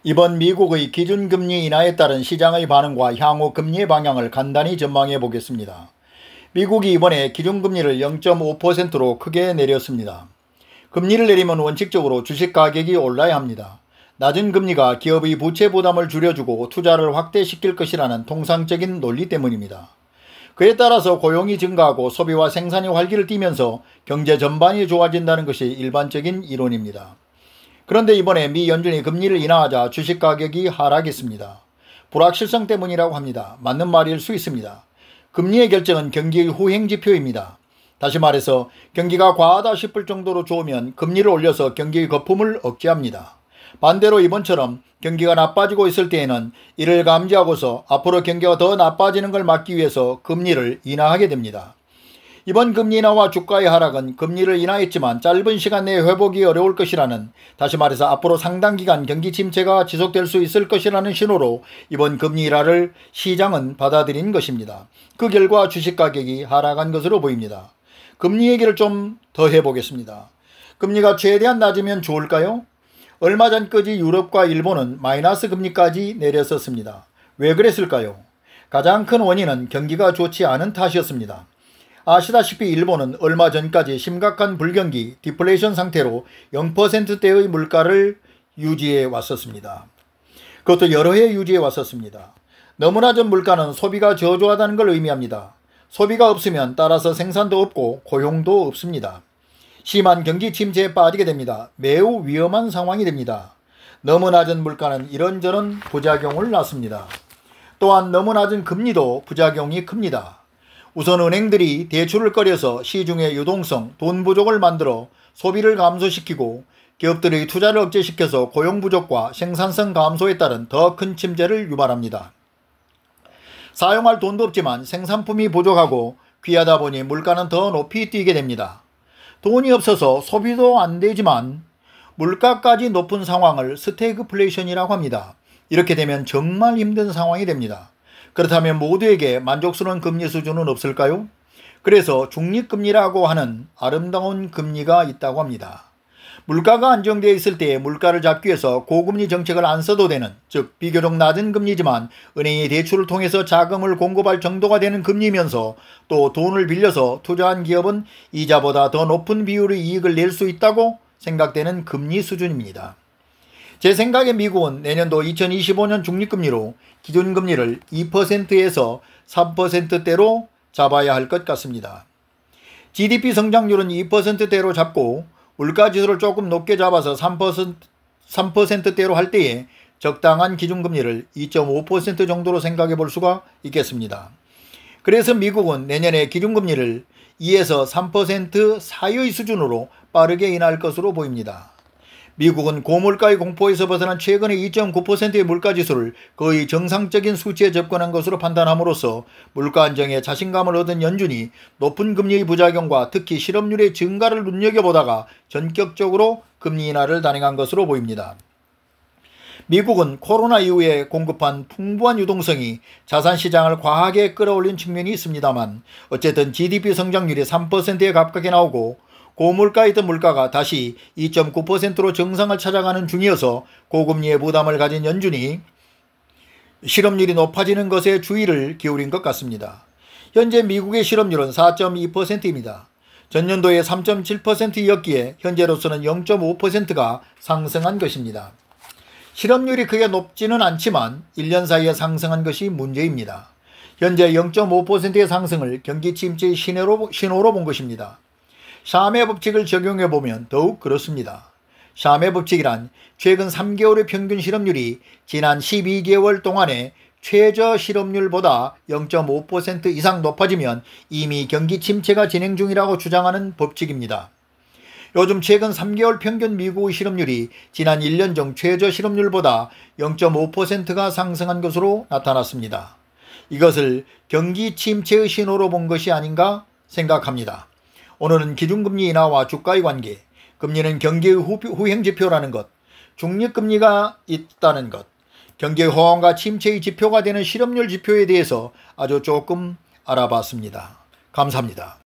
이번 미국의 기준금리 인하에 따른 시장의 반응과 향후 금리의 방향을 간단히 전망해 보겠습니다. 미국이 이번에 기준금리를 0.5%로 크게 내렸습니다. 금리를 내리면 원칙적으로 주식 가격이 올라야 합니다. 낮은 금리가 기업의 부채 부담을 줄여주고 투자를 확대시킬 것이라는 통상적인 논리 때문입니다. 그에 따라서 고용이 증가하고 소비와 생산이 활기를 띠면서 경제 전반이 좋아진다는 것이 일반적인 이론입니다. 그런데 이번에 미 연준이 금리를 인하하자 주식 가격이 하락했습니다. 불확실성 때문이라고 합니다. 맞는 말일 수 있습니다. 금리의 결정은 경기의 후행지표입니다. 다시 말해서 경기가 과하다 싶을 정도로 좋으면 금리를 올려서 경기의 거품을 억제합니다. 반대로 이번처럼 경기가 나빠지고 있을 때에는 이를 감지하고서 앞으로 경기가 더 나빠지는 걸 막기 위해서 금리를 인하하게 됩니다. 이번 금리 인하와 주가의 하락은 금리를 인하했지만 짧은 시간 내에 회복이 어려울 것이라는, 다시 말해서 앞으로 상당 기간 경기 침체가 지속될 수 있을 것이라는 신호로 이번 금리 인하를 시장은 받아들인 것입니다. 그 결과 주식 가격이 하락한 것으로 보입니다. 금리 얘기를 좀 더 해보겠습니다. 금리가 최대한 낮으면 좋을까요? 얼마 전까지 유럽과 일본은 마이너스 금리까지 내렸었습니다. 왜 그랬을까요? 가장 큰 원인은 경기가 좋지 않은 탓이었습니다. 아시다시피 일본은 얼마 전까지 심각한 불경기, 디플레이션 상태로 0%대의 물가를 유지해 왔었습니다. 그것도 여러 해 유지해 왔었습니다. 너무 낮은 물가는 소비가 저조하다는 걸 의미합니다. 소비가 없으면 따라서 생산도 없고 고용도 없습니다. 심한 경기 침체에 빠지게 됩니다. 매우 위험한 상황이 됩니다. 너무 낮은 물가는 이런저런 부작용을 낳습니다. 또한 너무 낮은 금리도 부작용이 큽니다. 우선 은행들이 대출을 꺼려서 시중의 유동성, 돈 부족을 만들어 소비를 감소시키고 기업들의 투자를 억제시켜서 고용 부족과 생산성 감소에 따른 더 큰 침체를 유발합니다. 사용할 돈도 없지만 생산품이 부족하고 귀하다 보니 물가는 더 높이 뛰게 됩니다. 돈이 없어서 소비도 안 되지만 물가까지 높은 상황을 스태그플레이션이라고 합니다. 이렇게 되면 정말 힘든 상황이 됩니다. 그렇다면 모두에게 만족스러운 금리 수준은 없을까요? 그래서 중립금리라고 하는 아름다운 금리가 있다고 합니다. 물가가 안정되어 있을 때 물가를 잡기 위해서 고금리 정책을 안 써도 되는, 즉 비교적 낮은 금리지만 은행이 대출을 통해서 자금을 공급할 정도가 되는 금리면서 또 돈을 빌려서 투자한 기업은 이자보다 더 높은 비율의 이익을 낼 수 있다고 생각되는 금리 수준입니다. 제 생각에 미국은 내년도 2025년 중립금리로 기준금리를 2%에서 3%대로 잡아야 할 것 같습니다. GDP 성장률은 2%대로 잡고 물가지수를 조금 높게 잡아서 3%대로 할 때에 적당한 기준금리를 2.5% 정도로 생각해 볼 수가 있겠습니다. 그래서 미국은 내년에 기준금리를 2에서 3% 사이의 수준으로 빠르게 인하할 것으로 보입니다. 미국은 고물가의 공포에서 벗어난 최근의 2.9%의 물가지수를 거의 정상적인 수치에 접근한 것으로 판단함으로써 물가 안정에 자신감을 얻은 연준이 높은 금리의 부작용과 특히 실업률의 증가를 눈여겨보다가 전격적으로 금리 인하를 단행한 것으로 보입니다. 미국은 코로나 이후에 공급한 풍부한 유동성이 자산시장을 과하게 끌어올린 측면이 있습니다만 어쨌든 GDP 성장률이 3%에 가깝게 나오고 고물가에 있던 물가가 다시 2.9%로 정상을 찾아가는 중이어서 고금리의 부담을 가진 연준이 실업률이 높아지는 것에 주의를 기울인 것 같습니다. 현재 미국의 실업률은 4.2%입니다. 전년도에 3.7%였기에 현재로서는 0.5%가 상승한 것입니다. 실업률이 크게 높지는 않지만 1년 사이에 상승한 것이 문제입니다. 현재 0.5%의 상승을 경기 침체의 신호로 본 것입니다. 샤메 법칙을 적용해 보면 더욱 그렇습니다. 샤메 법칙이란 최근 3개월의 평균 실업률이 지난 12개월 동안의 최저 실업률보다 0.5% 이상 높아지면 이미 경기 침체가 진행 중이라고 주장하는 법칙입니다. 요즘 최근 3개월 평균 미국의 실업률이 지난 1년 전 최저 실업률보다 0.5%가 상승한 것으로 나타났습니다. 이것을 경기 침체의 신호로 본 것이 아닌가 생각합니다. 오늘은 기준금리 인하와 주가의 관계, 금리는 경기의 후행지표라는 것, 중립금리가 있다는 것, 경기의 호황과 침체의 지표가 되는 실업률 지표에 대해서 아주 조금 알아봤습니다. 감사합니다.